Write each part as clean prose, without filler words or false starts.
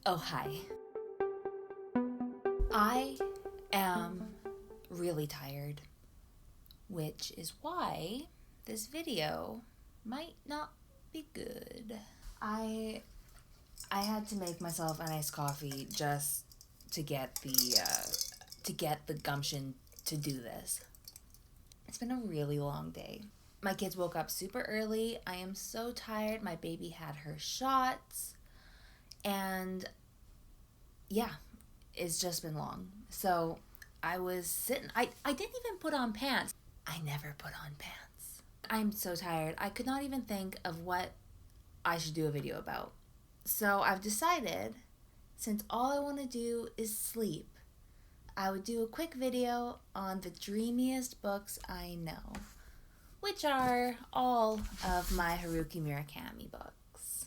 Oh, hi. I am really tired, which is why this video might not be good. I had to make myself a nice coffee just to get the gumption to do this. It's been a really long day. My kids woke up super early. I am so tired. My baby had her shots. And yeah, it's just been long. So I was sitting. I didn't even put on pants. I never put on pants. I'm so tired. I could not even think of what I should do a video about. So I've decided, since all I want to do is sleep, I would do a quick video on the dreamiest books I know, which are all of my Haruki Murakami books.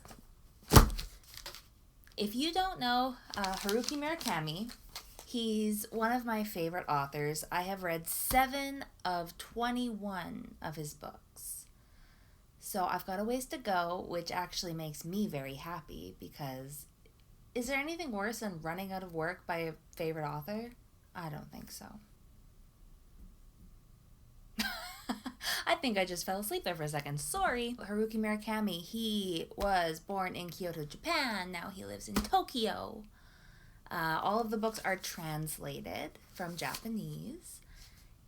If you don't know Haruki Murakami, he's one of my favorite authors. I have read 7 of 21 of his books. So I've got a ways to go, which actually makes me very happy because is there anything worse than running out of work by a favorite author? I don't think so. I think I just fell asleep there for a second. Sorry. Haruki Murakami, he was born in Kyoto, Japan. Now he lives in Tokyo. All of the books are translated from Japanese.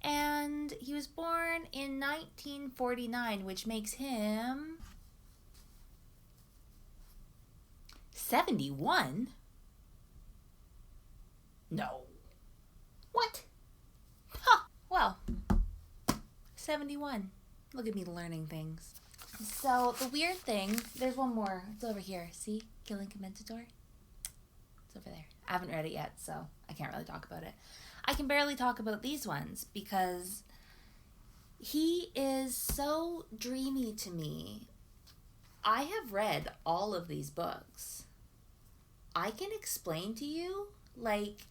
And he was born in 1949, which makes him 71? No. What? Huh. Well, 71. Look at me learning things. So the weird thing, there's one more. It's over here. See? Killing Commentator? It's over there. I haven't read it yet, so I can't really talk about it. I can barely talk about these ones because he is so dreamy to me. I have read all of these books. I can explain to you, like,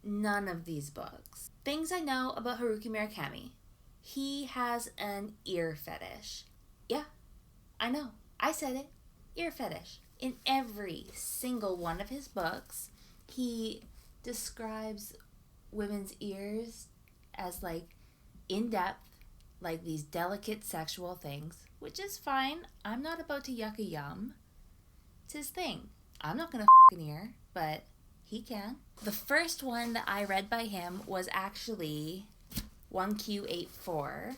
none of these books. Things I know about Haruki Murakami. He has an ear fetish. Yeah, I know. I said it. Ear fetish. In every single one of his books, he describes women's ears as, like, in-depth, like these delicate sexual things, which is fine. I'm not about to yuck a yum. It's his thing. I'm not gonna f*** an ear, but he can. The first one that I read by him was actually 1Q84,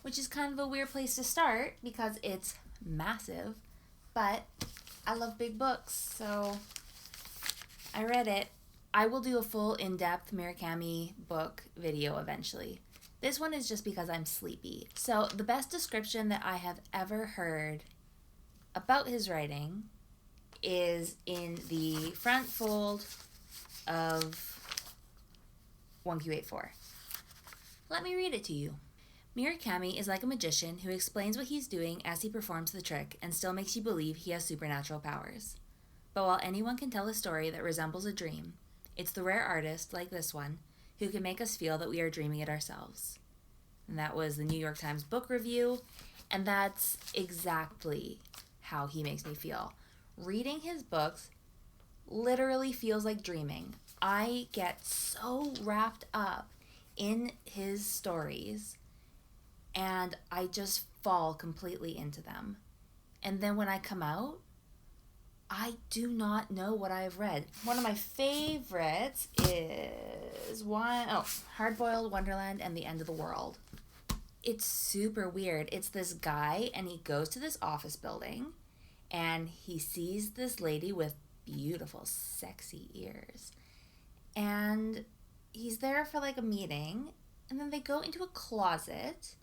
which is kind of a weird place to start because it's massive, but I love big books, so I read it. I will do a full in-depth Murakami book video eventually. This one is just because I'm sleepy. So the best description that I have ever heard about his writing is in the front fold of 1Q84. Let me read it to you. Murakami is like a magician who explains what he's doing as he performs the trick and still makes you believe he has supernatural powers. But while anyone can tell a story that resembles a dream, it's the rare artist, like this one, who can make us feel that we are dreaming it ourselves. And that was the New York Times book review, and that's exactly how he makes me feel. Reading his books literally feels like dreaming. I get so wrapped up in his stories, and I just fall completely into them. And then when I come out, I do not know what I've read. One of my favorites is Hard-Boiled Wonderland and the End of the World. It's super weird. It's this guy, and he goes to this office building, and he sees this lady with beautiful, sexy ears. And he's there for like a meeting, and then they go into a closet,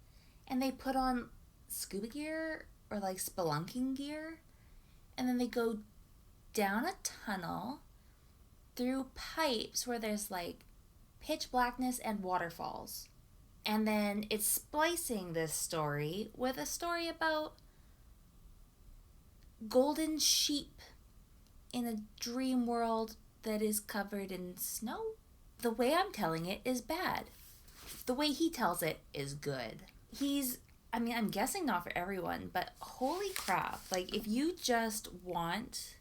and they put on scuba gear or like spelunking gear, and then they go down a tunnel through pipes where there's like pitch blackness and waterfalls. And then it's splicing this story with a story about golden sheep in a dream world that is covered in snow. The way I'm telling it is bad. The way he tells it is good. I'm guessing not for everyone, but holy crap. Like, if you just want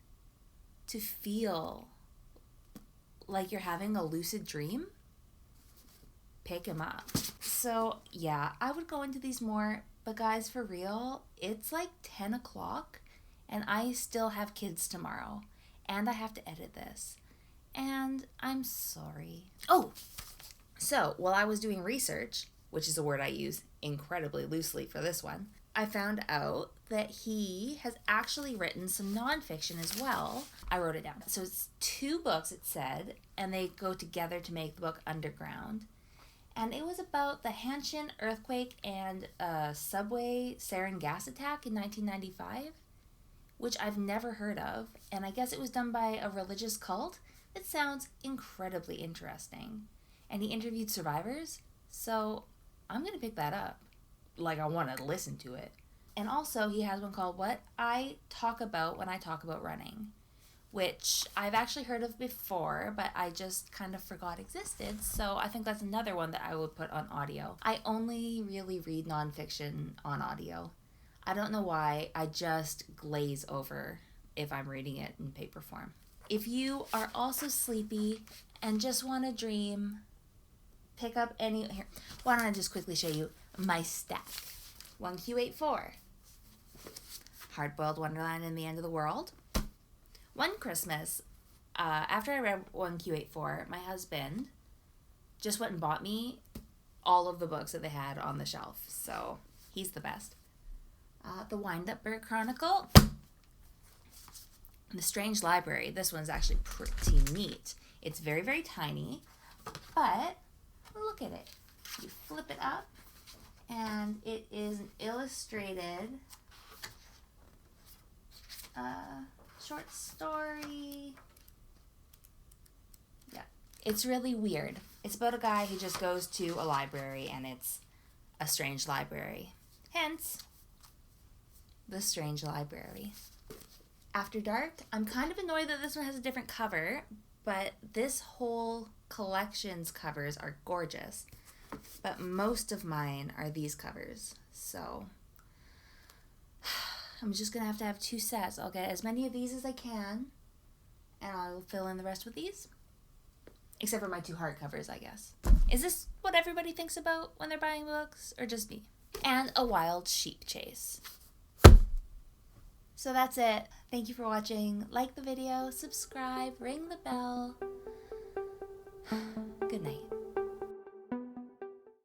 to feel like you're having a lucid dream, pick him up. So yeah, I would go into these more, but guys, for real, it's like 10 o'clock and I still have kids tomorrow and I have to edit this. And I'm sorry. Oh, so while I was doing research, which is a word I use incredibly loosely for this one, I found out that he has actually written some nonfiction as well. I wrote it down. So it's 2 books, it said, and they go together to make the book Underground. And it was about the Hanshin earthquake and a subway sarin gas attack in 1995, which I've never heard of. And I guess it was done by a religious cult. It sounds incredibly interesting. And he interviewed survivors, so I'm going to pick that up. Like, I want to listen to it. And also, he has one called What I Talk About When I Talk About Running, which I've actually heard of before, but I just kind of forgot existed. So I think that's another one that I would put on audio. I only really read nonfiction on audio. I don't know why, I just glaze over if I'm reading it in paper form. If you are also sleepy and just want to dream, pick up any... Here, why don't I just quickly show you my stack. 1Q84. Hard-Boiled Wonderland and the End of the World. One Christmas, after I read 1Q84, my husband just went and bought me all of the books that they had on the shelf. So, he's the best. The Wind-Up Bird Chronicle. The Strange Library. This one's actually pretty neat. It's very, very tiny, but look at it. You flip it up, and it is an illustrated short story. Yeah. It's really weird. It's about a guy who just goes to a library, and it's a strange library. Hence, The Strange Library. After Dark, I'm kind of annoyed that this one has a different cover, but this whole collection's covers are gorgeous. But most of mine are these covers, so I'm just going to have 2 sets. I'll get as many of these as I can, and I'll fill in the rest with these. Except for my 2 hardcovers, I guess. Is this what everybody thinks about when they're buying books, or just me? And A Wild Sheep Chase. So that's it. Thank you for watching. Like the video, subscribe, ring the bell. Good night.